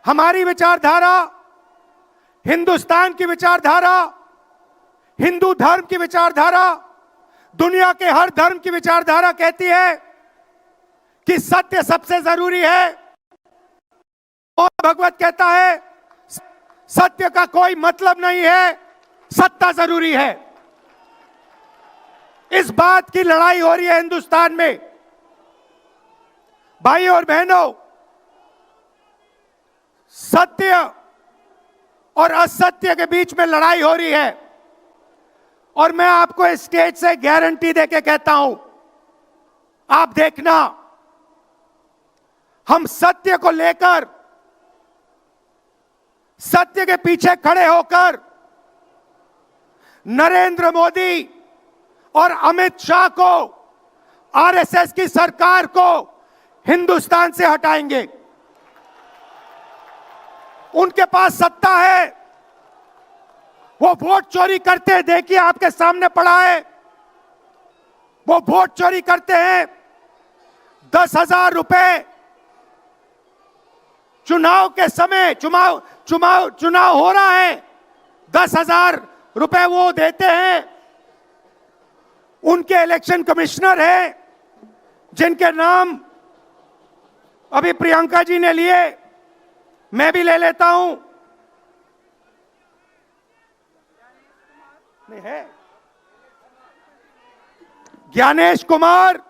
हमारी विचारधारा, हिंदुस्तान की विचारधारा, हिंदू धर्म की विचारधारा, दुनिया के हर धर्म की विचारधारा कहती है कि सत्य सबसे जरूरी है। और भगवत कहता है सत्य का कोई मतलब नहीं है, सत्ता जरूरी है। इस बात की लड़ाई हो रही है हिंदुस्तान में। भाइयों और बहनों, सत्य और असत्य के बीच में लड़ाई हो रही है। और मैं आपको इस स्टेज से गारंटी देके कहता हूं, आप देखना, हम सत्य को लेकर, सत्य के पीछे खड़े होकर नरेंद्र मोदी और अमित शाह को, आरएसएस की सरकार को हिंदुस्तान से हटाएंगे। उनके पास सत्ता है, वो वोट चोरी करते हैं, देखिए आपके सामने पड़ा है। वो वोट चोरी करते हैं। 10,000 रुपए चुनाव के समय, चुनाव हो रहा है, 10,000 रुपए वो देते हैं। उनके इलेक्शन कमिश्नर हैं, जिनके नाम अभी प्रियंका जी ने लिए, मैं भी ले लेता हूं। नहीं है, ज्ञानेश कुमार,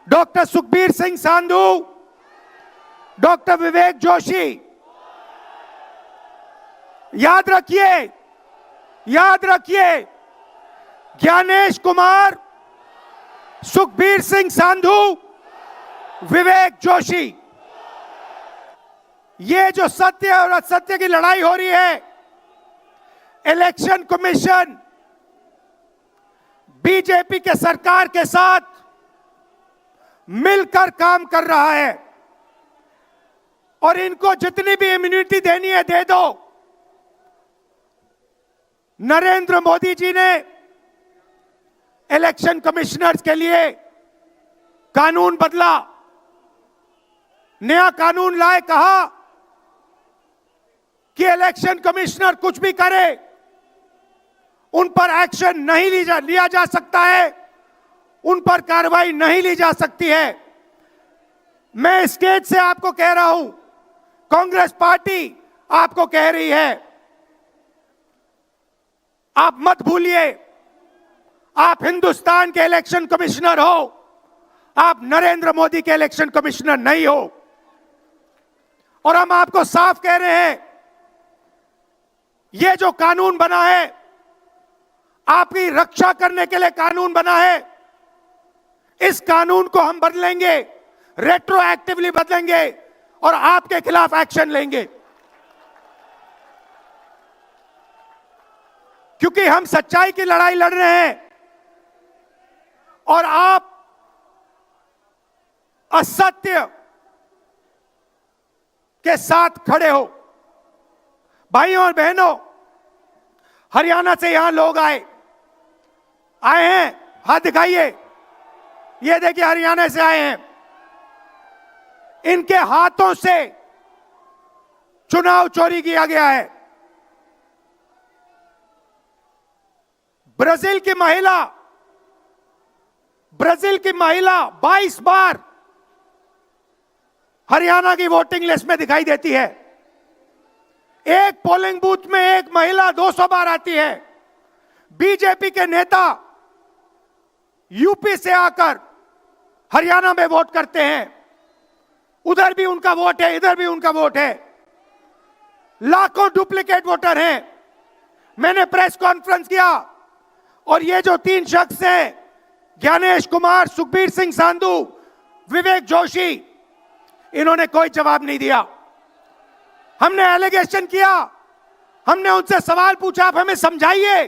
डॉक्टर सुखबीर सिंह सांधू, डॉक्टर विवेक जोशी। याद रखिए, याद रखिए, ज्ञानेश कुमार, सुखबीर सिंह सांधू, विवेक जोशी। ये जो सत्य और असत्य की लड़ाई हो रही है, इलेक्शन कमीशन बीजेपी के सरकार के साथ मिलकर काम कर रहा है। और इनको जितनी भी इम्यूनिटी देनी है दे दो। नरेंद्र मोदी जी ने इलेक्शन कमिश्नर्स के लिए कानून बदला, नया कानून लाए, कहा कि इलेक्शन कमिश्नर कुछ भी करे, उन पर एक्शन नहीं लिया जा सकता है, उन पर कार्रवाई नहीं ली जा सकती है। मैं स्टेज से आपको कह रहा हूं, कांग्रेस पार्टी आपको कह रही है, आप मत भूलिए, आप हिंदुस्तान के इलेक्शन कमिश्नर हो, आप नरेंद्र मोदी के इलेक्शन कमिश्नर नहीं हो। और हम आपको साफ कह रहे हैं, यह जो कानून बना है, आपकी रक्षा करने के लिए कानून बना है। इस कानून को हम बदलेंगे, रेट्रोएक्टिवली बदलेंगे और आपके खिलाफ एक्शन लेंगे। क्योंकि हम सच्चाई की लड़ाई लड़ रहे हैं और आप असत्य के साथ खड़े हो। भाइयों और बहनों, हरियाणा से यहां लोग आए हैं, हाथ दिखाइए। ये देखिए, हरियाणा से आए हैं। इनके हाथों से चुनाव चोरी किया गया है। ब्राजील की महिला 22 बार हरियाणा की वोटिंग लिस्ट में दिखाई देती है। एक पोलिंग बूथ में एक महिला 200 बार आती है। बीजेपी के नेता यूपी से आकर हरियाणा में वोट करते हैं। उधर भी उनका वोट है, इधर भी उनका वोट है। लाखों डुप्लीकेट वोटर हैं। मैंने प्रेस कॉन्फ्रेंस किया और ये जो 3 शख्स हैं, ज्ञानेश कुमार, सुखबीर सिंह सांधू, विवेक जोशी, इन्होंने कोई जवाब नहीं दिया। हमने एलिगेशन किया, हमने उनसे सवाल पूछा, आप हमें समझाइए,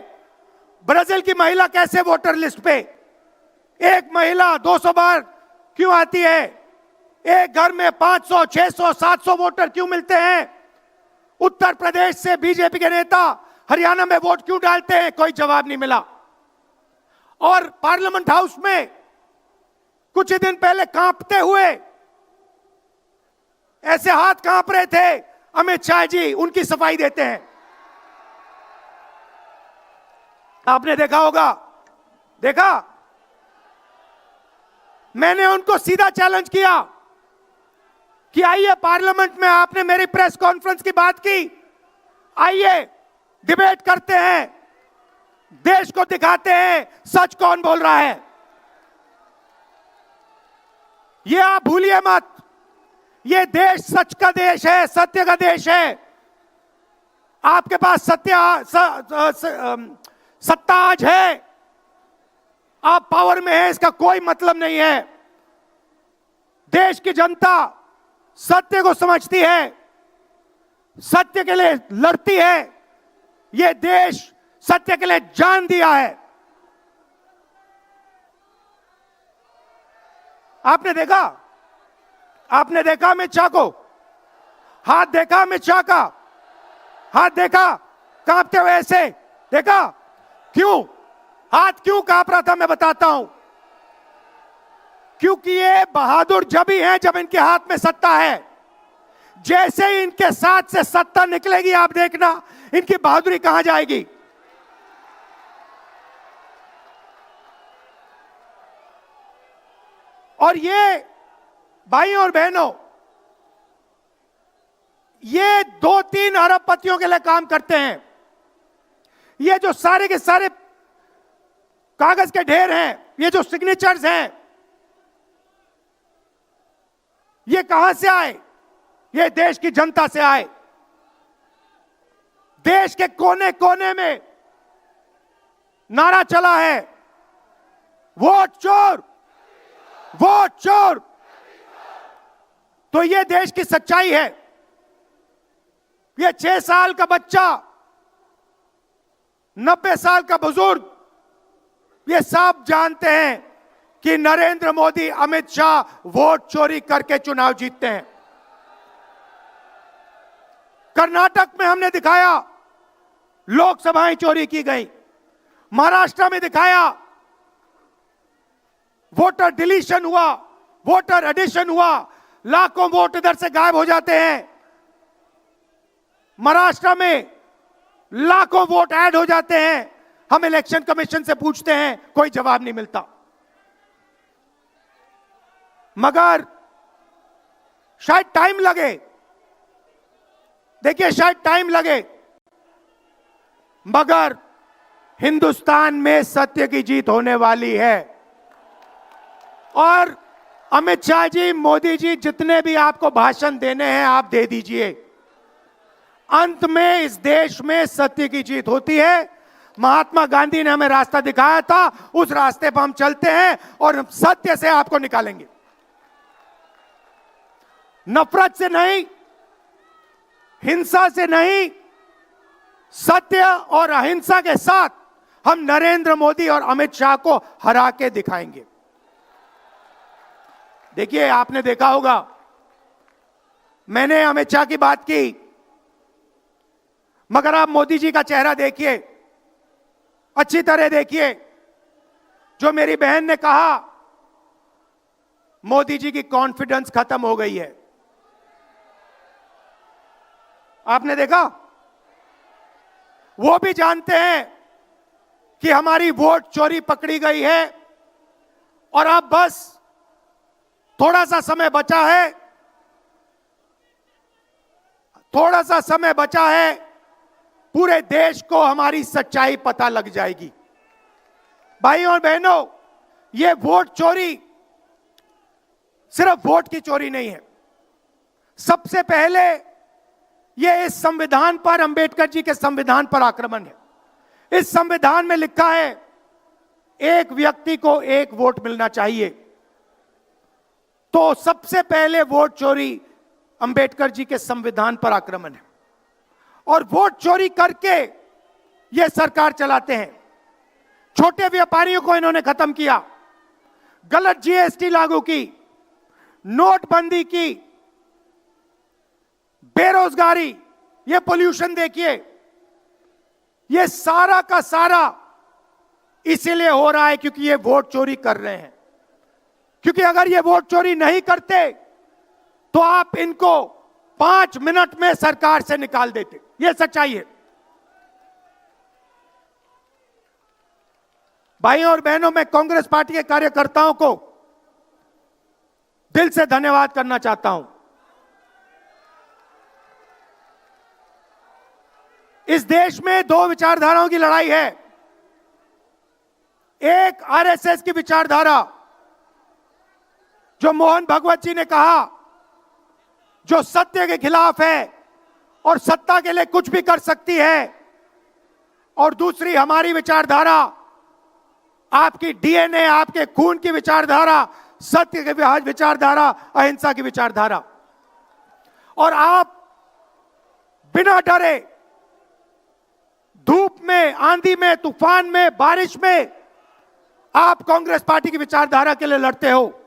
ब्राजील की महिला कैसे वोटर लिस्ट पे, एक महिला 200 बार क्यों आती है? एक घर में 500, 600, 700 वोटर क्यों मिलते हैं? उत्तर प्रदेश से बीजेपी के नेता हरियाणा में वोट क्यों डालते हैं? कोई जवाब नहीं मिला। और पार्लियामेंट हाउस में कुछ ही दिन पहले कांपते हुए ऐसे हाथ कांप रहे थे, अमित शाह जी उनकी सफाई देते हैं। आपने देखा होगा, देखा, मैंने उनको सीधा चैलेंज किया कि आइए पार्लियामेंट में, आपने मेरी प्रेस कॉन्फ्रेंस की बात की, आइए डिबेट करते हैं, देश को दिखाते हैं सच कौन बोल रहा है। ये आप भूलिए मत, ये देश सच का देश है, सत्य का देश है। आपके पास सत्ता आज है, आप पावर में हैं, इसका कोई मतलब नहीं है। देश की जनता सत्य को समझती है, सत्य के लिए लड़ती है। यह देश सत्य के लिए जान दिया है। आपने देखा, आपने देखा अमित शाह को, हाथ देखा अमित शाह का, हाथ देखा कांपते हुए ऐसे देखा। क्यों हाथ क्यों कांप रहा था, मैं बताता हूं। क्योंकि ये बहादुर जब ही हैं जब इनके हाथ में सत्ता है। जैसे ही इनके साथ से सत्ता निकलेगी, आप देखना इनकी बहादुरी कहां जाएगी। और ये भाइयों और बहनों, ये 2-3 अरबपतियों के लिए काम करते हैं। ये जो सारे के सारे कागज के ढेर हैं, ये जो सिग्नेचर्स हैं, ये कहां से आए? ये देश की जनता से आए। देश के कोने कोने में नारा चला है, वोट चोर, वोट चोर। तो ये देश की सच्चाई है। ये 6 साल का बच्चा, 90 साल का बुजुर्ग, ये सब जानते हैं कि नरेंद्र मोदी, अमित शाह वोट चोरी करके चुनाव जीतते हैं। कर्नाटक में हमने दिखाया लोकसभाएं चोरी की गई, महाराष्ट्र में दिखाया वोटर डिलीशन हुआ, वोटर एडिशन हुआ, लाखों वोट इधर से गायब हो जाते हैं। महाराष्ट्र में लाखों वोट ऐड हो जाते हैं। हम इलेक्शन कमीशन से पूछते हैं, कोई जवाब नहीं मिलता। मगर शायद टाइम लगे, देखिए शायद टाइम लगे, मगर हिंदुस्तान में सत्य की जीत होने वाली है। और अमित शाह जी, मोदी जी, जितने भी आपको भाषण देने हैं आप दे दीजिए। अंत में इस देश में सत्य की जीत होती है। महात्मा गांधी ने हमें रास्ता दिखाया था, उस रास्ते पर हम चलते हैं और सत्य से आपको निकालेंगे। नफरत से नहीं, हिंसा से नहीं, सत्य और अहिंसा के साथ हम नरेंद्र मोदी और अमित शाह को हरा के दिखाएंगे। देखिए, आपने देखा होगा, मैंने अमित शाह की बात की, मगर आप मोदी जी का चेहरा देखिए, अच्छी तरह देखिए। जो मेरी बहन ने कहा, मोदी जी की कॉन्फिडेंस खत्म हो गई है। आपने देखा, वो भी जानते हैं कि हमारी वोट चोरी पकड़ी गई है और अब बस थोड़ा सा समय बचा है, थोड़ा सा समय बचा है, पूरे देश को हमारी सच्चाई पता लग जाएगी। भाइयों और बहनों, ये वोट चोरी सिर्फ वोट की चोरी नहीं है। सबसे पहले ये इस संविधान पर, अंबेडकर जी के संविधान पर आक्रमण है। इस संविधान में लिखा है एक व्यक्ति को एक वोट मिलना चाहिए। तो सबसे पहले वोट चोरी अंबेडकर जी के संविधान पर आक्रमण है। और वोट चोरी करके ये सरकार चलाते हैं। छोटे व्यापारियों को इन्होंने खत्म किया, गलत जीएसटी लागू की, नोटबंदी की, बेरोजगारी, ये पोल्यूशन देखिए, ये सारा का सारा इसीलिए हो रहा है क्योंकि ये वोट चोरी कर रहे हैं। क्योंकि अगर ये वोट चोरी नहीं करते तो आप इनको 5 मिनट में सरकार से निकाल देते। यह सच्चाई है। भाइयों और बहनों, मैं कांग्रेस पार्टी के कार्यकर्ताओं को दिल से धन्यवाद करना चाहता हूं। इस देश में दो विचारधाराओं की लड़ाई है। एक आरएसएस की विचारधारा, जो मोहन भगवत जी ने कहा, जो सत्य के खिलाफ है और सत्ता के लिए कुछ भी कर सकती है। और दूसरी हमारी विचारधारा, आपकी डीएनए, आपके खून की विचारधारा, सत्य की विचारधारा, अहिंसा की विचारधारा। और आप बिना डरे, धूप में, आंधी में, तूफान में, बारिश में, आप कांग्रेस पार्टी की विचारधारा के लिए लड़ते हो।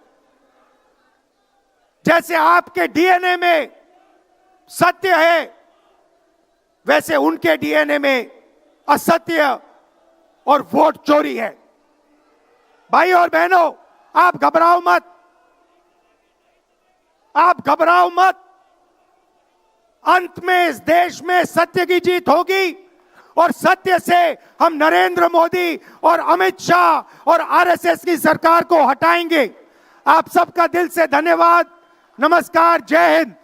जैसे आपके डीएनए में सत्य है, वैसे उनके डीएनए में असत्य और वोट चोरी है। भाई और बहनों, आप घबराओ मत, आप घबराओ मत। अंत में इस देश में सत्य की जीत होगी और सत्य से हम नरेंद्र मोदी और अमित शाह और आरएसएस की सरकार को हटाएंगे। आप सबका दिल से धन्यवाद। नमस्कार। जय हिंद।